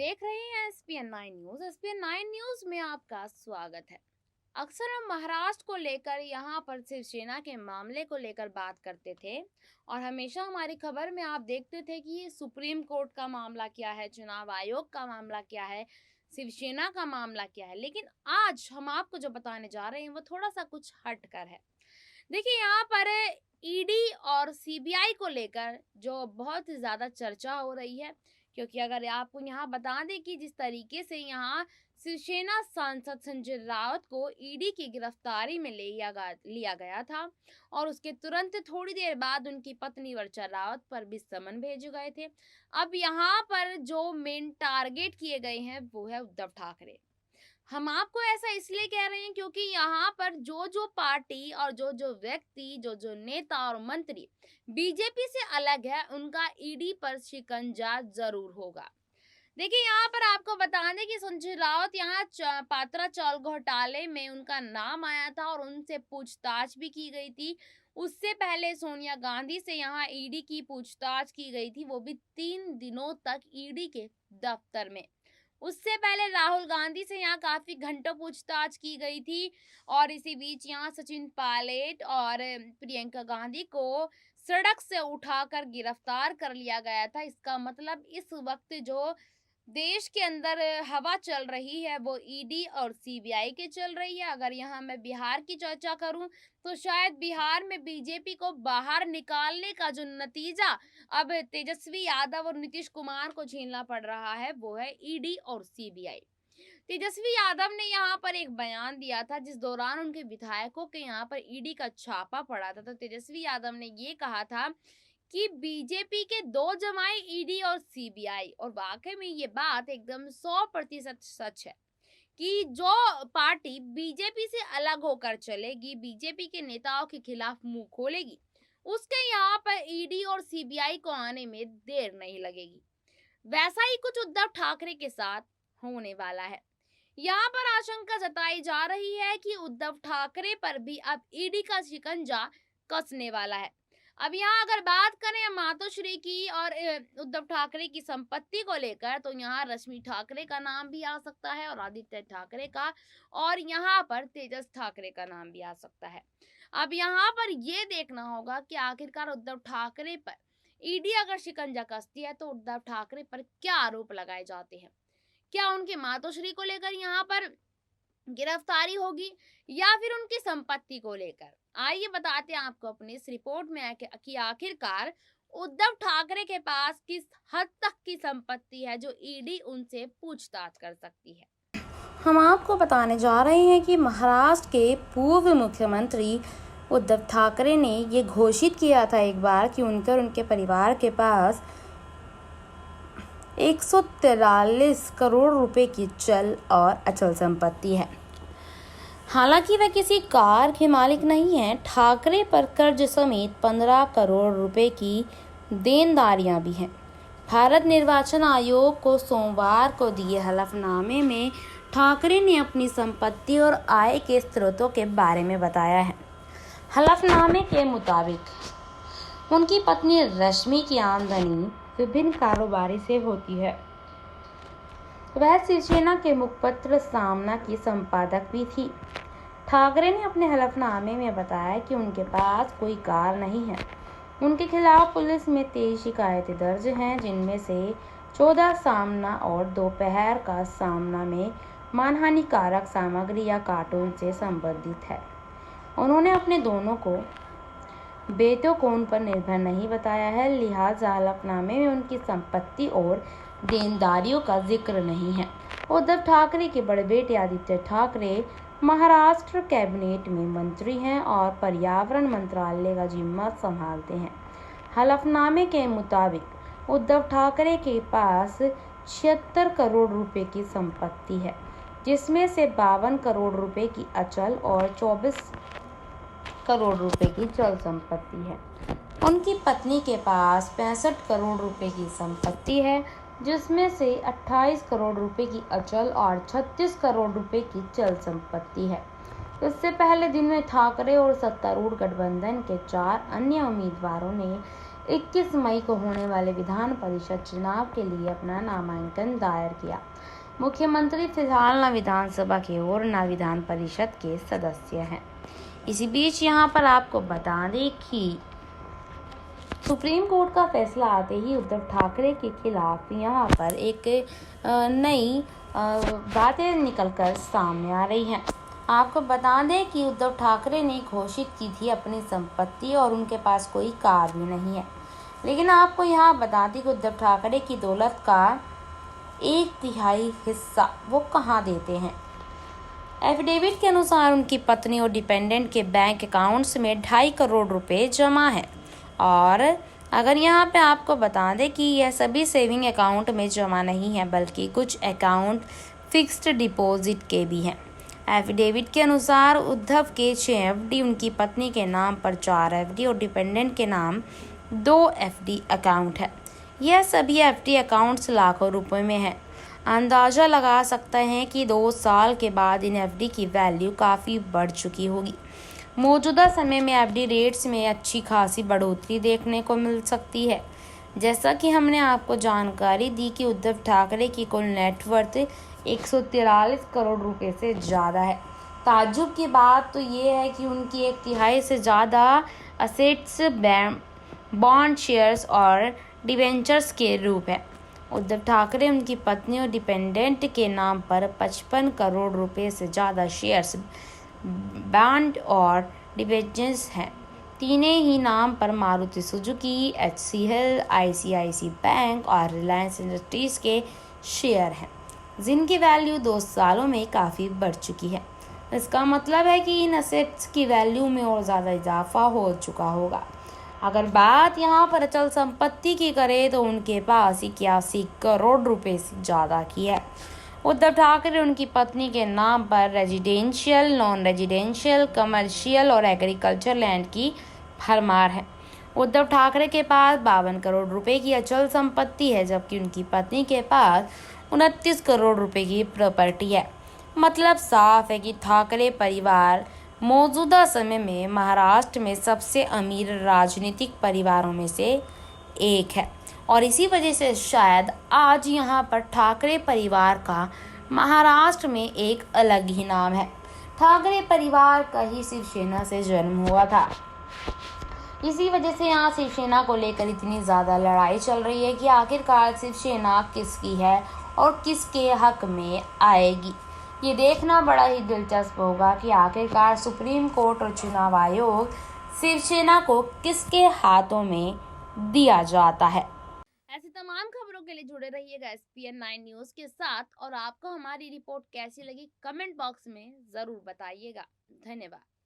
देख रहे हैं एसपीएन 9 न्यूज। एसपीएन 9 न्यूज में आपका स्वागत है। अक्सर हम महाराष्ट्र को लेकर यहाँ पर शिवसेना के मामले को लेकर बात करते थे और हमेशा हमारी खबर में आप देखते थे कि ये सुप्रीम कोर्ट का मामला क्या है, चुनाव आयोग का मामला क्या है, शिवसेना का मामला क्या है। लेकिन आज हम आपको जो बताने जा रहे हैं वो थोड़ा सा कुछ हटकर है। देखिए, यहाँ पर ईडी और सीबीआई को लेकर जो बहुत ही ज़्यादा चर्चा हो रही है, क्योंकि अगर आपको यहाँ बता दें कि जिस तरीके से यहाँ शिवसेना सांसद संजय राउत को ईडी की गिरफ्तारी में लिया गया था और उसके तुरंत थोड़ी देर बाद उनकी पत्नी वर्चा राउत पर भी समन भेजे गए थे। अब यहाँ पर जो मेन टारगेट किए गए हैं वो है उद्धव ठाकरे। हम आपको ऐसा इसलिए कह रहे हैं क्योंकि यहाँ पर जो जो पार्टी और जो जो व्यक्ति, जो जो नेता और मंत्री बीजेपी से अलग है, उनका ईडी पर शिकंजा जरूर होगा। देखिए, यहाँ पर आपको बता दें कि संजय राउत यहाँ पात्रा चावल घोटाले में उनका नाम आया था और उनसे पूछताछ भी की गई थी। उससे पहले सोनिया गांधी से यहाँ ईडी की पूछताछ की गई थी, वो भी 3 दिनों तक ईडी के दफ्तर में। उससे पहले राहुल गांधी से यहाँ काफी घंटों पूछताछ की गई थी और इसी बीच यहाँ सचिन पायलट और प्रियंका गांधी को सड़क से उठाकर गिरफ्तार कर लिया गया था। इसका मतलब इस वक्त जो देश के अंदर हवा चल रही है वो ईडी और सीबीआई के चल रही है। अगर यहाँ मैं बिहार की चर्चा करूं तो शायद बिहार में बीजेपी को बाहर निकालने का जो नतीजा अब तेजस्वी यादव और नीतीश कुमार को झेलना पड़ रहा है वो है ईडी और सीबीआई। तेजस्वी यादव ने यहाँ पर एक बयान दिया था जिस दौरान उनके विधायकों के यहाँ पर ईडी का छापा पड़ा था। तो तेजस्वी यादव ने ये कहा था कि बीजेपी के दो जमाए ईडी और सीबीआई, और वाकई में ये बात एकदम 100% सच है कि जो पार्टी बीजेपी से अलग होकर चलेगी, बीजेपी के नेताओं के खिलाफ मुंह खोलेगी, उसके यहाँ पर ईडी और सीबीआई को आने में देर नहीं लगेगी। वैसा ही कुछ उद्धव ठाकरे के साथ होने वाला है। यहाँ पर आशंका जताई जा रही है कि उद्धव ठाकरे पर भी अब ईडी का शिकंजा कसने वाला है। अब यहाँ अगर बात करें मातोश्री की और उद्धव ठाकरे की संपत्ति को लेकर, तो यहाँ रश्मि ठाकरे का नाम भी आ सकता है और आदित्य ठाकरे का, और यहाँ पर तेजस ठाकरे का नाम भी आ सकता है। अब यहाँ पर ये देखना होगा कि आखिरकार उद्धव ठाकरे पर ईडी अगर शिकंजा कसती है तो उद्धव ठाकरे पर क्या आरोप लगाए जाते हैं। क्या उनके मातोश्री को लेकर यहाँ पर गिरफ्तारी होगी या फिर उनकी संपत्ति को लेकर? आइए बताते हैं आपको अपनी इस रिपोर्ट में कि आखिरकार उद्धव ठाकरे के पास किस हद तक की संपत्ति है जो ईडी उनसे पूछताछ कर सकती है। हम आपको बताने जा रहे हैं कि महाराष्ट्र के पूर्व मुख्यमंत्री उद्धव ठाकरे ने ये घोषित किया था एक बार कि उनके परिवार के पास 143 करोड़ रुपए की चल और अचल संपत्ति है। हालांकि वह किसी कार के मालिक नहीं है। ठाकरे पर कर्ज समेत 15 करोड़ रुपए की देनदारियां भी हैं। भारत निर्वाचन आयोग को सोमवार को दिए हलफनामे में ठाकरे ने अपनी संपत्ति और आय के स्रोतों के बारे में बताया है। हलफनामे के मुताबिक उनकी पत्नी रश्मि की आमदनी विभिन्न कारोबारी से होती है। वह शिवसेना के मुखपत्र सामना की संपादक भी थी। ठाकरे ने अपने हलफनामे में बताया कि उनके पास कोई कार नहीं है। उनके खिलाफ पुलिस में 23 शिकायतें दर्ज हैं, जिनमें से 14 सामना और दोपहर का सामना में मानहानिकारक सामग्री या कार्टून से संबंधित है। उन्होंने अपने दोनों बेटों को उन पर निर्भर नहीं बताया है, लिहाजा हलफनामे में उनकी संपत्ति और देनदारियों का जिक्र नहीं है। उद्धव ठाकरे के बड़े बेटे आदित्य ठाकरे महाराष्ट्र कैबिनेट में मंत्री हैं और पर्यावरण मंत्रालय का जिम्मा संभालते हैं। हलफनामे के मुताबिक उद्धव ठाकरे के पास 76 करोड़ रुपए की संपत्ति है, जिसमें से 52 करोड़ रुपए की अचल और 24 करोड़ रुपए की चल संपत्ति है। उनकी पत्नी के पास 65 करोड़ रुपए की संपत्ति है, जिसमें से 28 करोड़ रुपए की अचल और 36 करोड़ रुपए की चल संपत्ति है। इससे पहले दिन में ठाकरे और सत्तारूढ़ गठबंधन के 4 अन्य उम्मीदवारों ने 21 मई को होने वाले विधान परिषद चुनाव के लिए अपना नामांकन दायर किया। मुख्यमंत्री फिलहाल न विधानसभा के और न विधान परिषद के सदस्य हैं। इसी बीच यहाँ पर आपको बता दें कि सुप्रीम कोर्ट का फैसला आते ही उद्धव ठाकरे के खिलाफ यहाँ पर एक नई बातें निकलकर सामने आ रही हैं। आपको बता दें कि उद्धव ठाकरे ने घोषित की थी अपनी संपत्ति और उनके पास कोई कार भी नहीं है, लेकिन आपको यहाँ बता दें कि उद्धव ठाकरे की दौलत का 1/3 हिस्सा वो कहाँ देते हैं। एफिडेविट के अनुसार उनकी पत्नी और डिपेंडेंट के बैंक अकाउंट्स में 2.5 करोड़ रुपए जमा है। और अगर यहाँ पे आपको बता दें कि यह सभी सेविंग अकाउंट में जमा नहीं है, बल्कि कुछ अकाउंट फिक्स्ड डिपॉजिट के भी हैं। एफिडेविट के अनुसार उद्धव के 6 एफडी, उनकी पत्नी के नाम पर 4 एफडी और डिपेंडेंट के नाम 2 एफडी अकाउंट है। यह सभी एफडी अकाउंट्स लाखों रुपए में हैं। अंदाज़ा लगा सकते हैं कि 2 साल के बाद इन एफडी की वैल्यू काफ़ी बढ़ चुकी होगी। मौजूदा समय में एफडी रेट्स में अच्छी खासी बढ़ोतरी देखने को मिल सकती है। जैसा कि हमने आपको जानकारी दी कि उद्धव ठाकरे की कुल नेटवर्थ 143 करोड़ रुपए से ज़्यादा है। ताज्जुब की बात तो ये है कि उनकी 1/3 से ज़्यादा असेट्स बॉन्ड, शेयर्स और डिबेंचर्स के रूप है। उद्धव ठाकरे, उनकी पत्नी और डिपेंडेंट के नाम पर 55 करोड़ रुपए से ज़्यादा शेयर्स, बॉन्ड और डिबेंचर्स हैं। तीनों ही नाम पर Maruti Suzuki, HCL, ICICI bank और रिलायंस इंडस्ट्रीज के शेयर हैं, जिनकी वैल्यू 2 सालों में काफ़ी बढ़ चुकी है। इसका मतलब है कि इन असेट्स की वैल्यू में और ज़्यादा इजाफा हो चुका होगा। अगर बात यहाँ पर अचल संपत्ति की करें तो उनके पास 81 करोड़ रुपए से ज़्यादा की है। उद्धव ठाकरे, उनकी पत्नी के नाम पर रेजिडेंशियल, नॉन रेजिडेंशियल, कमर्शियल और एग्रीकल्चर लैंड की भरमार है। उद्धव ठाकरे के पास 52 करोड़ रुपए की अचल संपत्ति है, जबकि उनकी पत्नी के पास 29 करोड़ रुपए की प्रॉपर्टी है। मतलब साफ है कि ठाकरे परिवार मौजूदा समय में महाराष्ट्र में सबसे अमीर राजनीतिक परिवारों में से एक है और इसी वजह से शायद आज यहाँ पर ठाकरे परिवार का महाराष्ट्र में एक अलग ही नाम है। ठाकरे परिवार का ही शिवसेना से जन्म हुआ था। इसी वजह से यहाँ शिवसेना को लेकर इतनी ज़्यादा लड़ाई चल रही है कि आखिरकार शिवसेना किसकी है और किसके हक में आएगी। ये देखना बड़ा ही दिलचस्प होगा कि आखिरकार सुप्रीम कोर्ट और चुनाव आयोग शिवसेना को किसके हाथों में दिया जाता है। ऐसी तमाम खबरों के लिए जुड़े रहिएगा SPN9 न्यूज़ के साथ और आपको हमारी रिपोर्ट कैसी लगी कमेंट बॉक्स में ज़रूर बताइएगा। धन्यवाद।